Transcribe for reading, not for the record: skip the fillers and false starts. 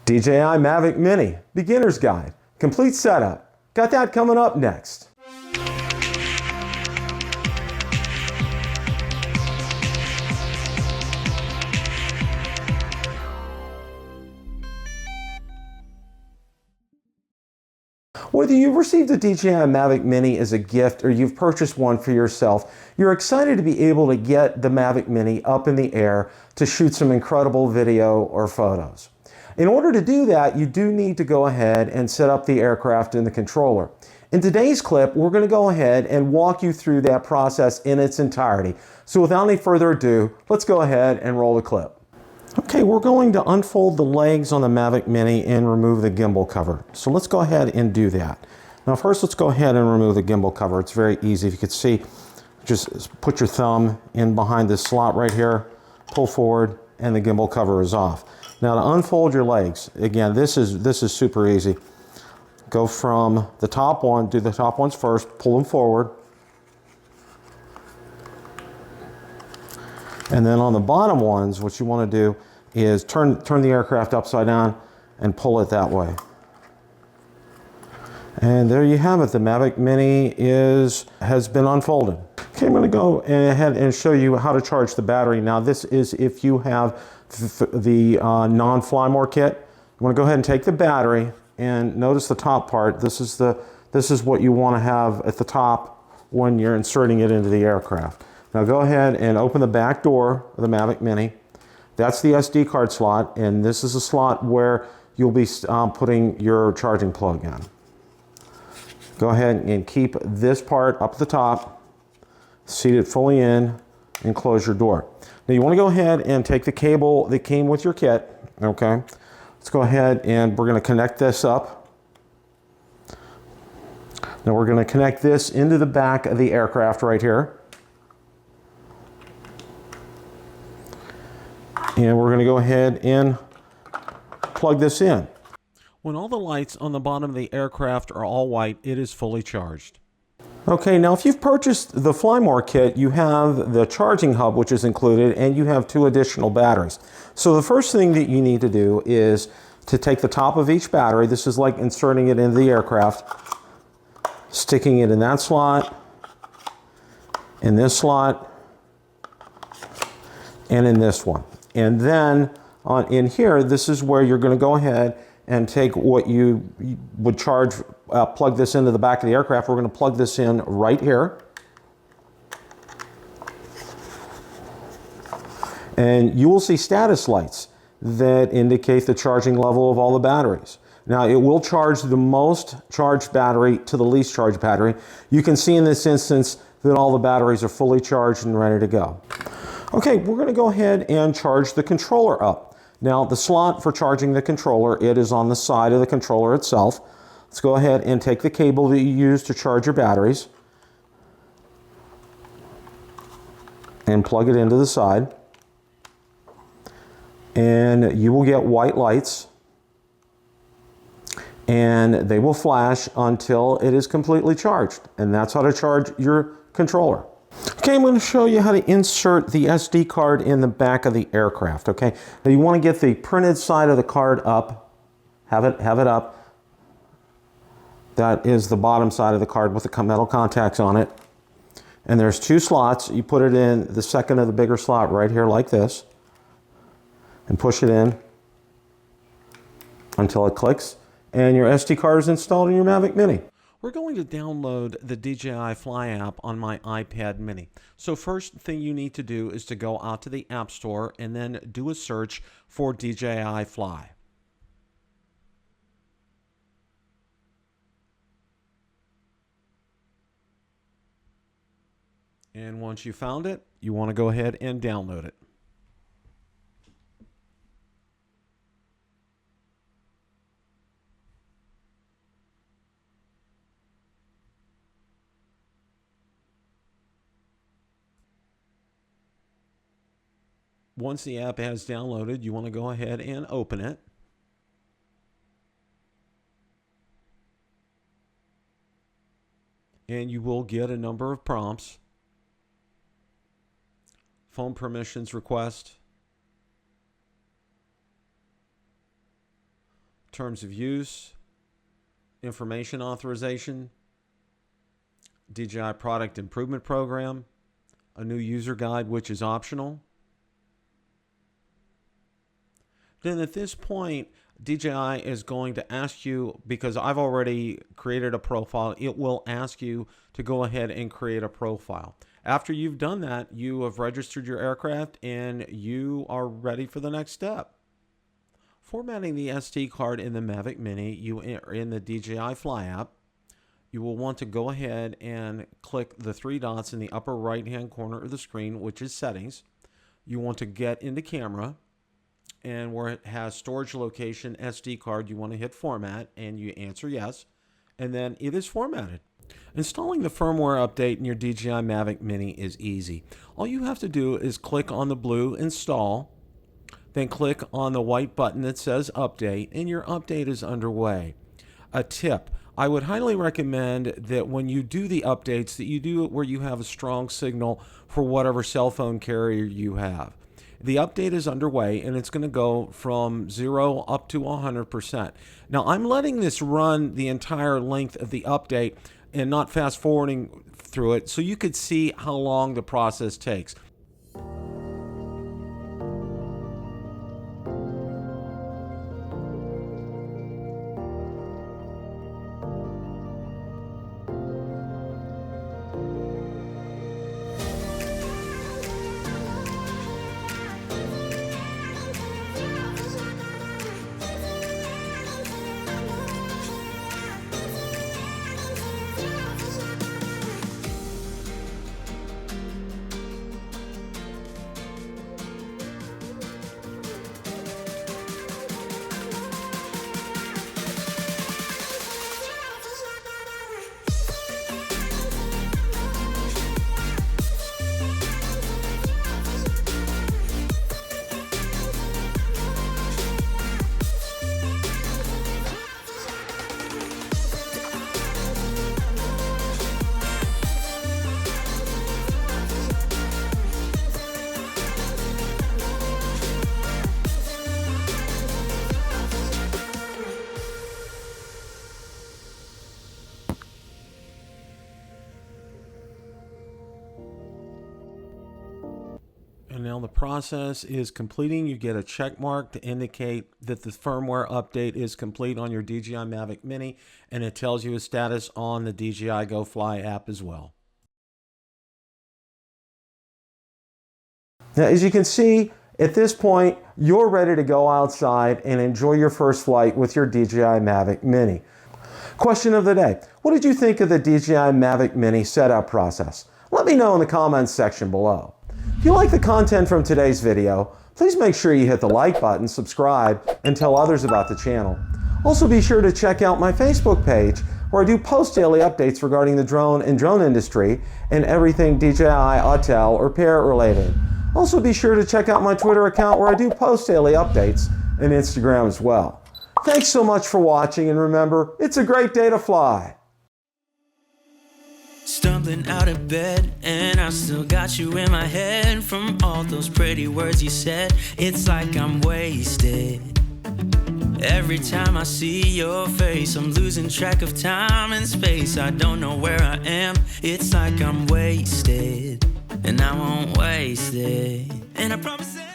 DJI Mavic Mini, Beginner's Guide, Complete Setup. Got that coming up next. Whether you've received a DJI Mavic Mini as a gift or you've purchased one for yourself, you're excited to be able to get the Mavic Mini up in the air to shoot some incredible video or photos. In order to do that, you do need to go ahead and set up the aircraft in the controller. In today's clip, we're going to go ahead and walk you through that process in its entirety. So without any further ado, let's go ahead and roll the clip. Okay, we're going to unfold the legs on the Mavic Mini and remove the gimbal cover. So let's go ahead and do that. Now first, let's go ahead and remove the gimbal cover. It's very easy. If you could see, just put your thumb in behind this slot right here, pull forward, and the gimbal cover is off. Now to unfold your legs, again, this is super easy. Go from the top one, do the top ones first, pull them forward. And then on the bottom ones, what you want to do is turn the aircraft upside down and pull it that way. And there you have it. The Mavic Mini has been unfolded. Okay, I'm going to go ahead and show you how to charge the battery. Now this is if you have the non-fly more kit. You want to go ahead and take the battery and notice the top part. This is what you want to have at the top when you're inserting it into the aircraft. Now go ahead and open the back door of the Mavic Mini. That's the SD card slot, and this is a slot where you'll be putting your charging plug in. Go ahead and keep this part up at the top, seat it fully in, and close your door. Now you want to go ahead and take the cable that came with your kit, okay? Let's go ahead and we're going to connect this up. Now we're going to connect this into the back of the aircraft right here. And we're going to go ahead and plug this in. When all the lights on the bottom of the aircraft are all white, it is fully charged. Okay, now if you've purchased the Fly More kit, you have the charging hub, which is included, and you have 2 additional batteries. So the first thing that you need to do is to take the top of each battery. This is like inserting it into the aircraft, sticking it in that slot, in this slot, and in this one. And then in here, this is where you're going to go ahead and take what you would charge, plug this into the back of the aircraft. We're going to plug this in right here. And you will see status lights that indicate the charging level of all the batteries. Now it will charge the most charged battery to the least charged battery. You can see in this instance that all the batteries are fully charged and ready to go. Okay, we're going to go ahead and charge the controller up. Now the slot for charging the controller, it is on the side of the controller itself. Let's go ahead and take the cable that you use to charge your batteries and plug it into the side. And you will get white lights and they will flash until it is completely charged. And that's how to charge your controller. Okay, I'm going to show you how to insert the SD card in the back of the aircraft, okay? Now you want to get the printed side of the card up, have it up. That is the bottom side of the card with the metal contacts on it. And there's 2 slots. You put it in the second of the bigger slot right here like this and push it in until it clicks and your SD card is installed in your Mavic Mini. We're going to download the DJI Fly app on my iPad Mini. So first thing you need to do is to go out to the App Store and then do a search for DJI Fly. And once you found it, you want to go ahead and download it. Once the app has downloaded, you want to go ahead and open it. And you will get a number of prompts. Phone permissions request. terms of use, information authorization, DJI product improvement program, a new user guide, which is optional. Then at this point, DJI is going to ask you, because I've already created a profile, it will ask you to go ahead and create a profile. After you've done that, you have registered your aircraft and you are ready for the next step. Formatting the SD card in the Mavic Mini, you are in the DJI Fly app. You will want to go ahead and click the three dots in the upper right-hand corner of the screen, which is Settings. You want to get into Camera, and where it has Storage Location SD card, you want to hit Format, and you answer yes, and then it is formatted. Installing the firmware update in your DJI Mavic Mini is easy. All you have to do is click on the blue Install, then click on the white button that says Update, and your update is underway. A tip: I would highly recommend that when you do the updates, that you do it where you have a strong signal for whatever cell phone carrier you have. The update is underway, and it's going to go from 0 up to 100%. Now, I'm letting this run the entire length of the update and not fast forwarding through it, so you could see how long the process takes. And now the process is completing. You get a check mark to indicate that the firmware update is complete on your DJI Mavic Mini, and it tells you a status on the DJI Go Fly app as well. Now, as you can see, at this point, you're ready to go outside and enjoy your first flight with your DJI Mavic Mini. Question of the day: what did you think of the DJI Mavic Mini setup process? Let me know in the comments section below. If you like the content from today's video, please make sure you hit the like button, subscribe, and tell others about the channel. Also, be sure to check out my Facebook page, where I do post daily updates regarding the drone and drone industry and everything DJI, Autel, or Parrot related. Also, be sure to check out my Twitter account, where I do post daily updates, and Instagram as well. Thanks so much for watching, and remember, it's a great day to fly. Stumbling out of bed, and I still got you in my head. From all those pretty words you said, it's like I'm wasted. Every time I see your face, I'm losing track of time and space. I don't know where I am, it's like I'm wasted, and I won't waste it. And I promise that